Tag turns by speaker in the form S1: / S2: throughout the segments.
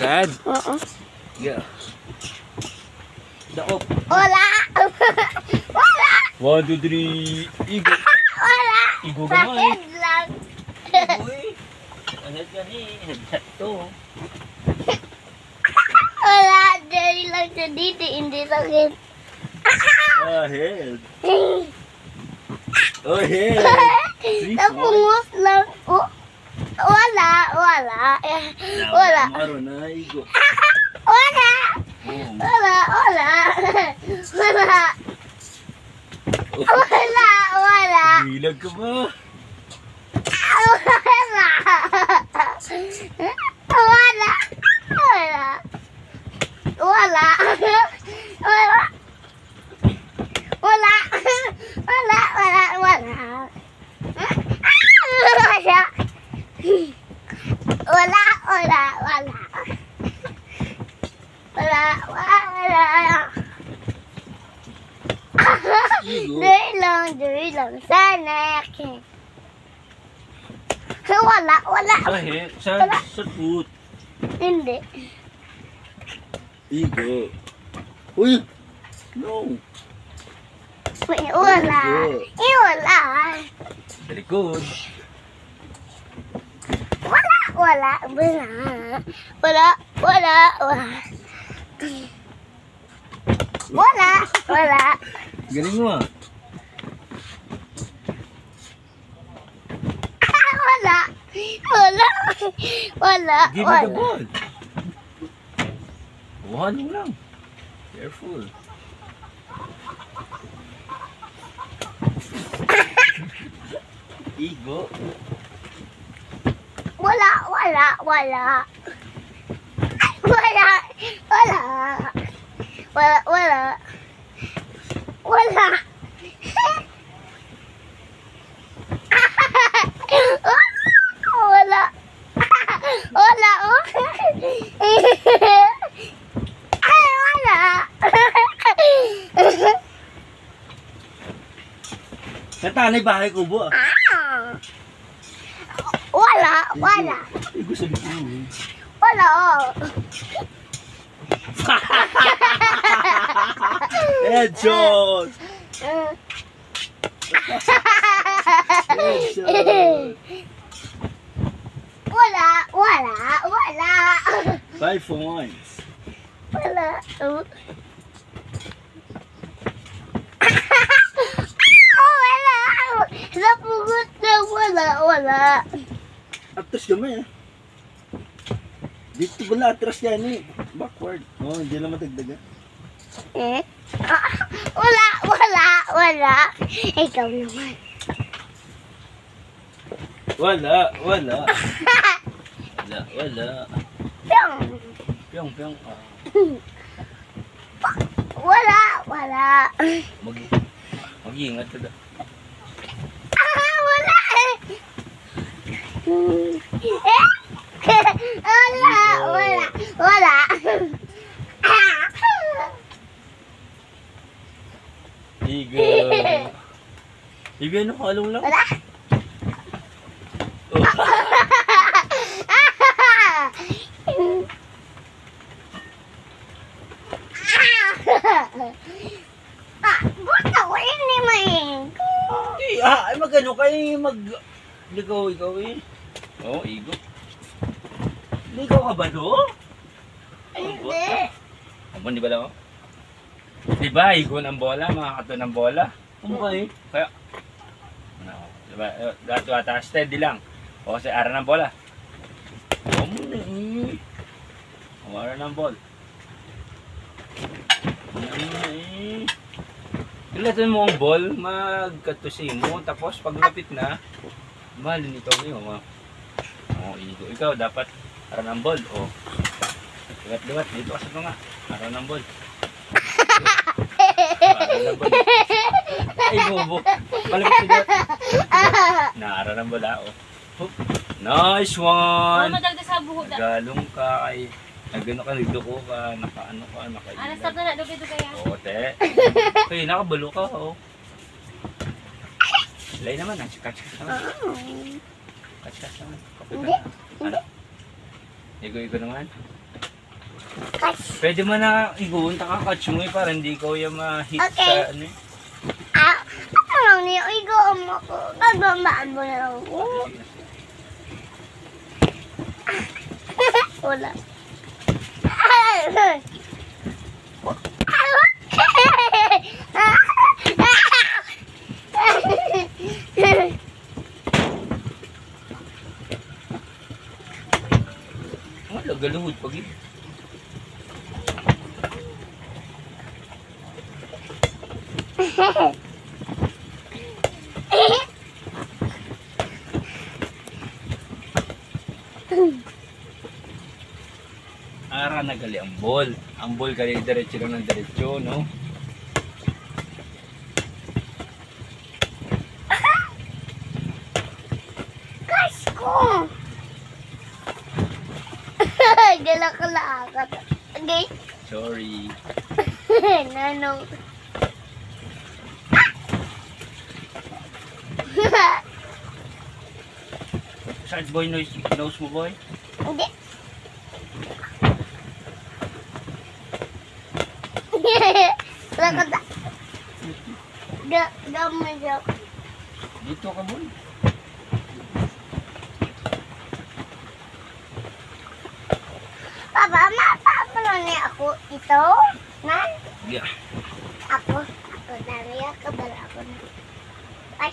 S1: Agad?
S2: Oo.
S1: Yeah. Daop.
S2: Wala. Wala.
S1: 1, 2, 3. Igo.
S2: Wala.
S1: Igo
S2: Sa
S1: ka nga eh.
S2: head lang.
S1: Igo eh. Head ka ni. Headshot to.
S2: Wala. Dahil lang sa dito. Hindi sa head.
S1: Ah, head. Oh, head. 3, 4.
S2: Napungos lang. Oh. Wala. Wala. Wala.
S1: Maro na. Igo.
S2: Wala.
S1: Boom.
S2: Wala. Wala. Wala. Wala. Wala.
S1: Bilag ka ba?
S2: Wala. Wala. Wala. Wala. Wala. Wala. Wala. Wala. Wala. Wala. Wala. Wala. Wala. Wala. Dali lang. Sana yakin. Wala. Wala.
S1: Sa head. Sa foot.
S2: Hindi.
S1: Igo. Uy! No!
S2: Wala. Wala.
S1: Sa likod.
S2: Wala. Wala. Wala. Wala. Wala. Wala. Wala. Wala.
S1: Galing mo ah.
S2: Wala. Wala. Wala.
S1: Give me the ball. One mo lang. Careful. Igo.
S2: Wala. Wala. Wala. Wala. Wala. Wala. Wala. Wala. Wala. Wala. Wala.
S1: Natanay bahay ko bo ah.
S2: Wala. Wala.
S1: Igo sa likod.
S2: Wala.
S1: Headshot! Headshot!
S2: Wala. Wala. Wala.
S1: 5 points.
S2: Wala. Wala. Napugot na wala. Wala.
S1: Atras kami ah. Dito pala atras yan eh. Backward. Oh, hindi lang matagdaga.
S2: Eh? Wala. Wala. Wala. Ikaw naman.
S1: Wala. Wala. Wala. Wala.
S2: Pyong.
S1: Pyong, pyong. Ah.
S2: Wala. Wala.
S1: Mag-iingat ka da.
S2: Wala. Eh? Wala. Wala. Wala.
S1: Igo. Igo, ano kalong lang?
S2: Wala.
S1: Oh.
S2: Buta ko ini main.
S1: Ay magano kayo ligaw ikaw eh. Oh, igo. Ligaw ka ba do?
S2: Hindi.
S1: Di ba lang? Di ba, igon ang bola, makakato ng bola. Okay. Kaya, diba, dato ata, steady lang. O kasi ara ng bola. O muna eh. O ara ng ball. Muna eh. Ilatan mo ang ball, magkatusin mo, tapos pag lapit na, mahalin ikaw ngayon. O, igo. Ikaw, dapat ara ng ball. O, liwat-liwat, dito ka sa mga. Ara ng ball. Ay, bobo. Malapit na naara ng bala, oh. Nice one!
S3: Madagdag sa buho da.
S1: Galong ka kay Nagano ka, nagduko ka, nakaano ka,
S3: Ano,
S1: nakailan.
S3: stop na na. Dugay-dugay yan.
S1: Oo, te. Hey, nakabalo ka, oh. Lay naman, catch-catch naman. Catch-catch naman. Kapit ka na. Ano? Igo-igo naman. Pwede mo na iguun, taka-catch mo para hindi ko yung ma-hit
S2: Okay.
S1: sa ano eh.
S2: Ano lang niyo? Igo mo ko. Magbamaan mo na lang ako. Wala.
S1: Wala, galuhod pag yun. Ara nagali ang ball. Ang ball kali diretso lang ng diretso, no?
S2: Kasko! Galak-galak. Okay.
S1: Sorry.
S2: Nanong.
S1: Sarge boy, nose mo boy?
S2: Hindi. Lakad. Gamay siya.
S1: Dito ka boy.
S2: Papa, mapapalo niya ako ito. Nan?
S1: Yeah.
S2: Ako nariya ka bala ako na. Ay.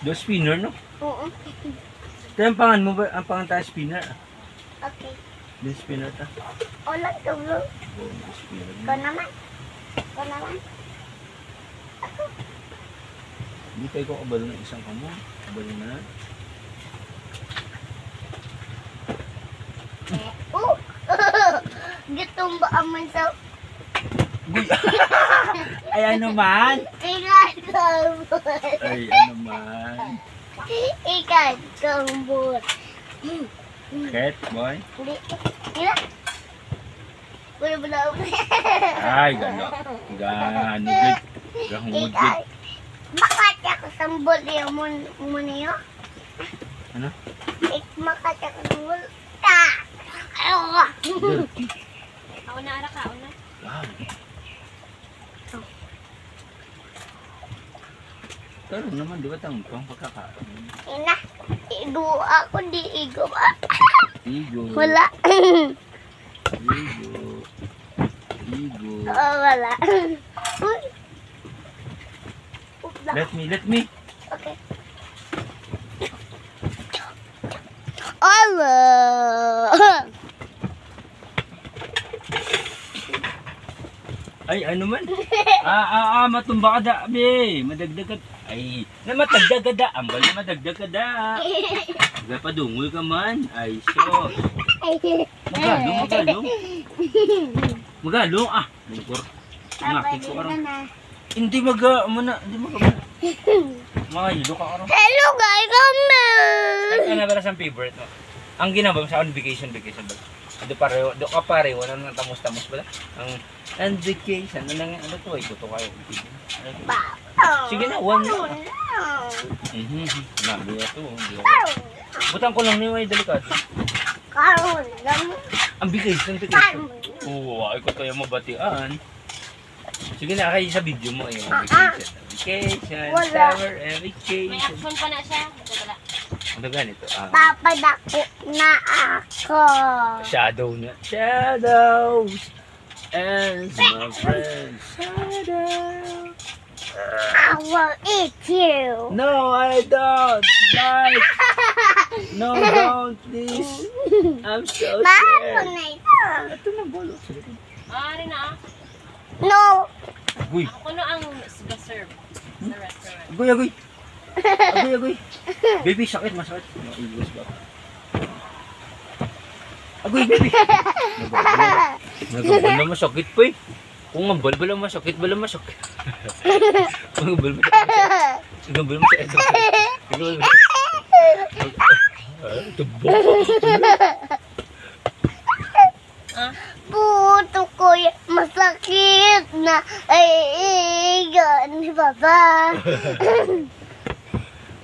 S1: Do spinner, no?
S2: Oo.
S1: Ito ang pangan mo ba? Ang pangan tayo spinner.
S2: Okay.
S1: Din spinner ta.
S2: Ulan to bro.
S1: Spinner.
S2: Ikaw naman. Ikaw naman.
S1: Hindi tayo ko kabalo ng isang kamo. Kabalo na.
S2: Oh! Gitong ba aman sa
S1: Uy! Ay ano man?
S2: ikatambot.
S1: Ay ano man?
S2: Ikatambot.
S1: Ket, boy?
S2: Hindi. Ila. Wala ba na ako?
S1: Ay, gano. Gano, good. Gahungod, good.
S2: Makatya ko sambol yung mo niyo.
S1: Ano?
S2: Makatya ko sambol. Ah! Ayaw.
S1: Dirty.
S3: Ako na, ara ka. Ako na.
S1: Wow. Pero naman, di ba tangkong pagkakaroon?
S2: Ina. Igo ako, di igo ba?
S1: Igo.
S2: Wala.
S1: Igo. Igo.
S2: Oh, wala. Uy. Upla.
S1: Let me.
S2: Okay. Allah.
S1: Ay, ano man? Matumba ka da, be. Madagdag ka. Ay, na matagdag ka da. Ambal na madagdag ka da. Padungol ka man. Ay, so. Magalong. Magalong, ah. Lugor. Ngakit ko karon. Hindi hindi Mahilo ka karon.
S2: Hello guys, kami.
S1: Ano ba sa favorite mo? Ang ginaba sa on vacation ba? Do ka pareho nang tamos-tamos ba? Ang vacation ano to ay tuto kayo. Sige na, one na. Nabi na to. Butang ko lang ni may delikado.
S2: Karon lang.
S1: Ang vacation. Oo, ay ko tayo mabatian. Sige na, kayo sa video mo ay vacation. Summer
S3: May
S1: vacation.
S3: action pa na siya. Wala.
S1: Ano ganito?
S2: Papadako na ako.
S1: Shadow na. Shadows and my friends. Shadow.
S2: I will eat you.
S1: No, I don't. Like. No, don't please. I'm so
S2: Bakit
S1: scared.
S2: na ito?
S1: Ito na bolo.
S3: Ari na.
S2: No.
S1: Agoy.
S3: Ako na ang serve sa restaurant.
S1: Agoy. Agoy. Baby, sakit. Masakit. Maigos ba? Agoy, baby. Nagabal na masakit pa eh. Kung ang balbala masakit, bala masakit. Kung ang balbala masakit. Nagambal mo sa eto. Nagambal mo sa eto. Tubo.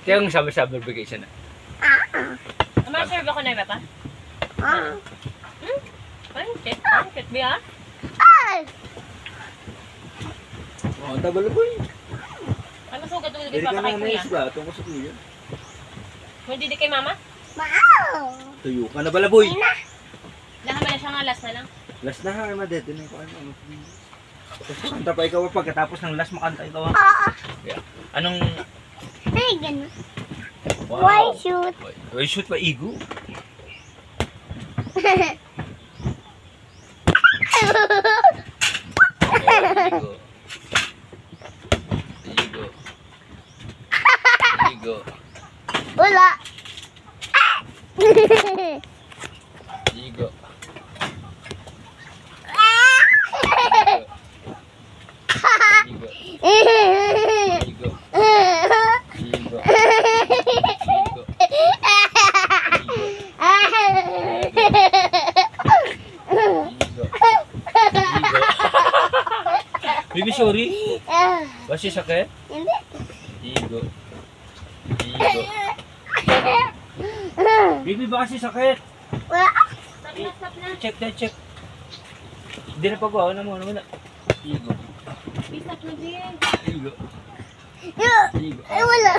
S1: Kaya yung summer vacation na.
S3: Ma-serve ako na iba pa? Ang cute ba yan?
S2: Ay!
S1: Oo, tabalo ko yun.
S3: Ay, masugat ulit
S1: Hindi
S3: pa
S1: ka
S3: kay
S1: na
S3: kuya.
S1: naisba, tungkol sa kuya.
S3: Hindi di kay mama?
S2: Wow!
S1: Tuyo ka na balaboy.
S3: Lahat ba na siya nga last na lang?
S1: Last na ha, madete na yung ano. Tapos makanta pa ikaw pagkatapos ng last makanta ikaw.
S2: Oo.
S1: Yeah. Anong...
S2: Ay, ganun. Why shoot?
S1: Why shoot pa igo? Igo. Igo. Igo.
S2: Wala.
S1: Igo. Igo. Igo. Bibi, sorry. Basi sakit?
S2: Hindi.
S1: Igo. Igo. Bibi, ba kasi sakit?
S2: Wala.
S3: Stop na.
S1: Check. Hindi na pagawa na mo. Igo.
S3: Stop na din.
S1: Igo. Igo.
S2: Ay, wala.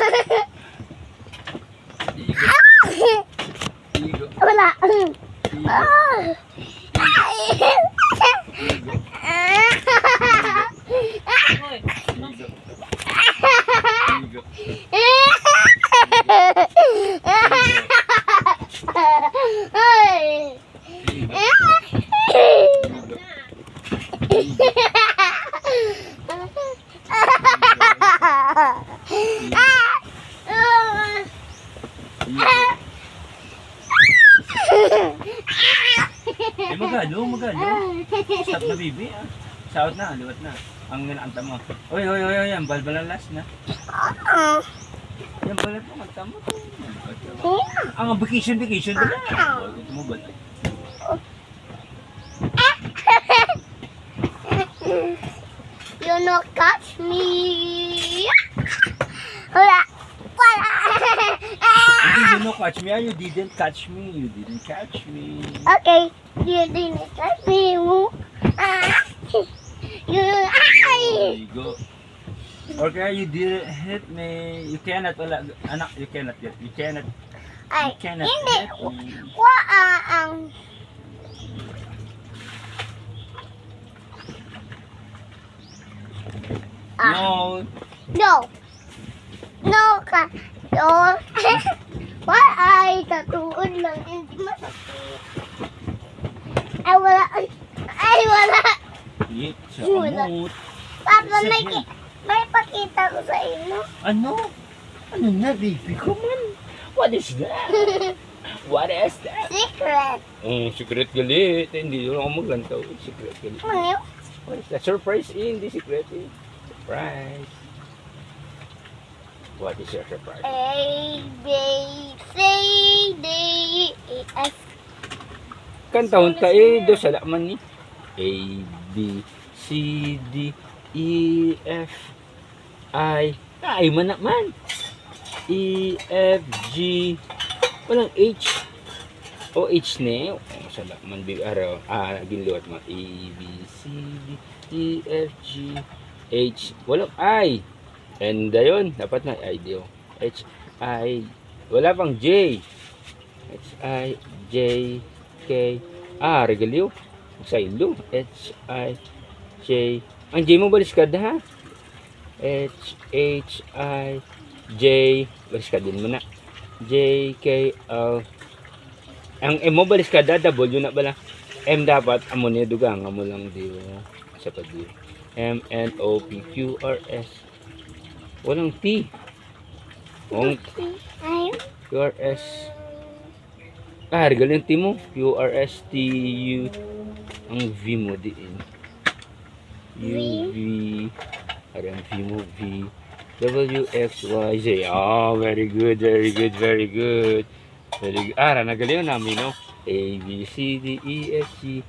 S1: Igo. Igo.
S2: Wala.
S1: Igo.
S3: Hoy.
S1: Igo. Igo.
S2: Ay.
S1: Magalo. Stop na, bibi. Shout na, liwat na. Ang anta mo. Oy, yan. Balbalan last na. Yan balat mo, magta mo. Ang vacation ba na? Ito mo balat.
S2: You no catch me. Wala.
S1: You no catch me. You didn't catch me. You didn't catch me.
S2: Okay. You didn't catch me. You.
S1: There you go. Okay, you didn't hit me. You cannot, wala, anak, you cannot get, you cannot
S2: Ay,
S1: hit
S2: hindi.
S1: me.
S2: Ang
S1: No,
S2: No ka. No. Why ay tatuod lang. Hindi masakit. Ay, wala. Ay, wala.
S1: hit sa
S2: Wala.
S1: amot.
S2: Papa,
S1: Sige.
S2: may pakita ko sa inyo.
S1: Ano? Ano na, baby? Come on. What is that? What is that?
S2: Secret.
S1: Secret galit. Hindi yun ako maglantaw. Secret galit.
S2: Ano?
S1: What is that? Surprise in, the secret in. Surprise. What is your surprise?
S2: A, B, C, D, E, F.
S1: Kantahon ta do sa laman ni. A, B, C, D, E, F, I. Ay, man naman. E, F, G. Walang H. O, H na yun. Sa laman, araw. Ginluwat mo. A, B, C, D, E, F, G, H. Walang I. And yun, dapat na I, D, O. H, I. Wala pang J. H, I, J, K, regaliw. Sa ilo. H, I, J. Ang J mo baliskad ha? H, I, J. Baliskad din mo na. J, K, L. Ang M mo baliskad ha? W na bala. M dapat. Amo niya dugang. Amo lang di. Sa pa di. M, N, O, P, Q, R, S. Walang T. Walang
S2: Ay,
S1: Q, R, S. Regal yung T mo. Q, R, S, T, U. Ang V mo diin. U, V. Ang V mo, V. W, X, Y, Z. Oh, very good. Very good. Very good. Nagaling namin, no? A, B, C, D, E, F, G,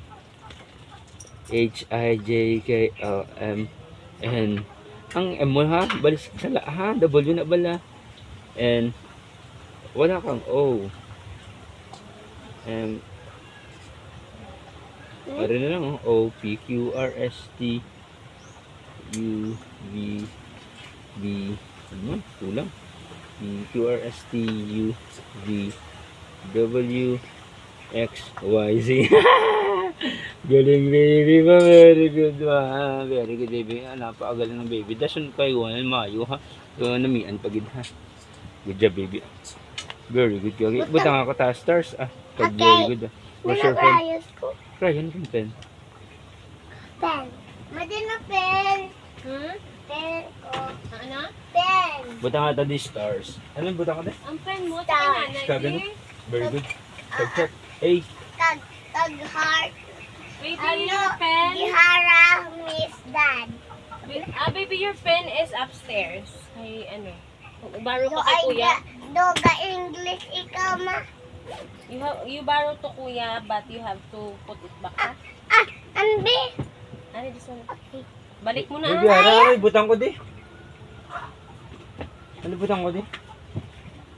S1: H, I, J, K, L, M, N, Ang M mo ha, balis sa la ha, W na bala. And wala kang O. Ano na lang O, P, Q, R, S, T, U, V, B, ano? Kulang. P, Q, R, S, T, U, V, W, X, Y, Z. Galing baby pa, very good ha. Very good baby. Napakagaling ng baby. Dasun kayo, mayo ha. Namian pagid ha. Good job baby. Very good. Okay. Butang ako ta stars ah. Pag very good ah. What's your pen?
S2: Nag-ayos ko.
S1: Ryan, yung pen.
S2: Pen. Madin na pen.
S3: Hmm?
S2: Pen ko.
S3: Ano?
S2: Pen.
S1: Butang ata di stars. Anong butang ka di?
S3: Ang pen mo,
S2: Star.
S3: tingnan
S1: Kagano?
S3: na.
S1: Very good. Check. A.
S2: Tag-heart.
S3: Baby,
S2: Ano?
S3: your pen.
S2: Gihara, Miss Dad.
S3: Baby, your pen is upstairs. Kay ano? Borrow
S2: Do
S3: ko kay kuya.
S2: Doga English ikaw ma.
S3: You borrow to kuya, but you have to put it back. Ha?
S2: Anbi.
S3: Ano, this one? Balik mo na.
S1: Baby, ara, butang ko di. Ano butang ko di?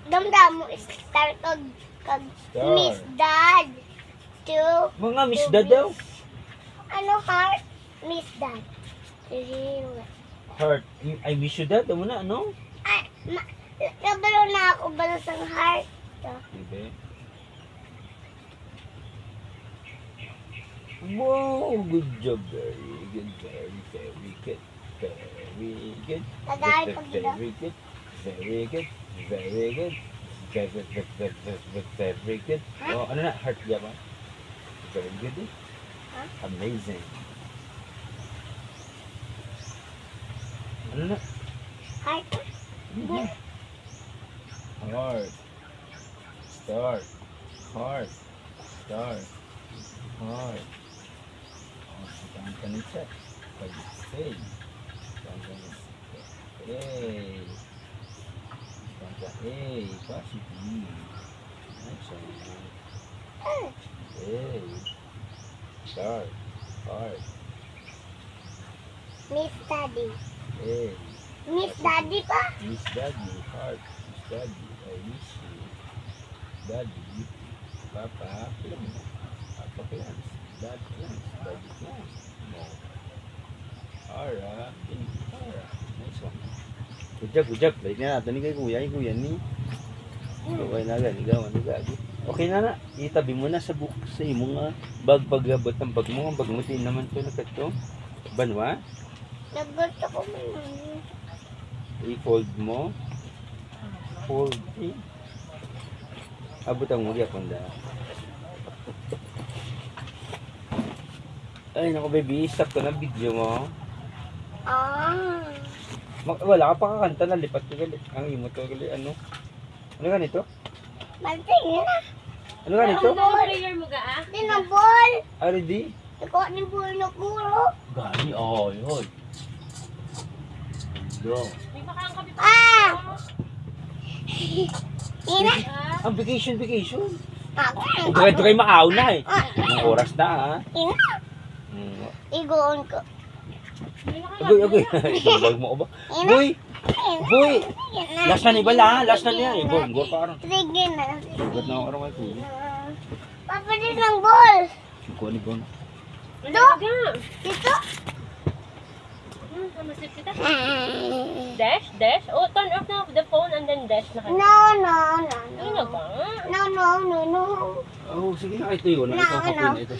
S2: Damdam mo start kag
S1: Star.
S2: Miss Dad. To
S1: Mga Miss Dad daw.
S2: ano heart? Miss Dad. Zero.
S1: Heart. I miss you dad. Ano na, ano?
S2: Ay, kabalo na ako balas ang heart.
S1: Diba? Wow, good job. Very good. Very good. Very good.
S2: Tagay pag
S1: Very good. Very good. Very good. Very good. Oh, ano na? Heart niya ba? Very good. Eh? Amazing. Ano na?
S2: heart.
S1: Heart. Start. Heart. Start. Heart. Oh, saan ka nang set? Pag-say. Saan ka nang A. Saan ka A. Positive. Next one. A. Start. Heart.
S2: Miss Daddy.
S1: A.
S2: Miss Daddy pa?
S1: Miss Daddy. Heart. Miss Daddy. I miss you. Daddy. Papa. Plans. Papa plans. Dad plans. Daddy plans. No. Ara. Ara. Nice one. Good job, good job. Balik na natin ni kay kuya. Yung kuya ni. Okay na gan. Ikaw, ano gagi. Okay na na. Itabi mo na sa book sa imong bag pagabot ng bag mo. Ang bag mo din naman to nakato. Banwa.
S2: Naggusto ko man.
S1: I-fold mo. Fold. Abot ang muli akong da. Ay, naku baby. Stop ko na video mo.
S2: Ah.
S1: Wala ka pa kakanta na. Lipat ka gali. Ang imo to gali. Ano? Ano ganito?
S2: Mantingin na.
S1: Ano ganito?
S3: Ang prayer mo ga ah?
S2: Dinabol.
S1: Already?
S2: Iko ni buhay na guro.
S1: Gani. Oh, yun. Go.
S3: May baka ang kape pa.
S2: Ah! Ina.
S3: Ah,
S1: Ang vacation.
S2: Ako.
S1: Ito kayo maaw na eh. Ang oras na ha.
S2: Ina. Igoon ko.
S3: may baka ang
S1: Agoy. Ibag mo ba? Boy! Boy! Last na ni Bala. Last na niya. Ibag mo parang.
S2: Sige na.
S1: Ibat na ako karang ay kuya.
S2: Papa din ng ball.
S1: Ikaw ni Bon.
S3: Ano ga?
S2: Dito.
S3: Masip kita. Dash. Oh, turn off na the phone and then dash na kayo.
S2: No.
S3: Ano ba?
S2: No.
S1: Oh, sige na ito yun. Ito kapoy na ito.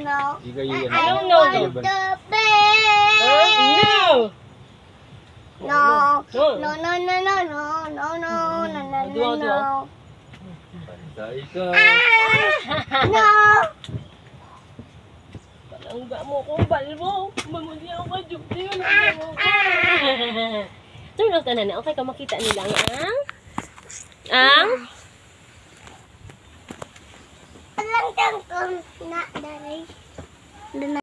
S2: No.
S1: Ika yun.
S2: I
S3: don't know.
S2: want the bed.
S3: No!
S2: No.
S1: Pantay ka.
S2: No.
S3: Palangga mo kung balbo. Mamuli ako ka, Judy. Turn off na na. Okay ka makita nila ang
S2: Alang ko na dari.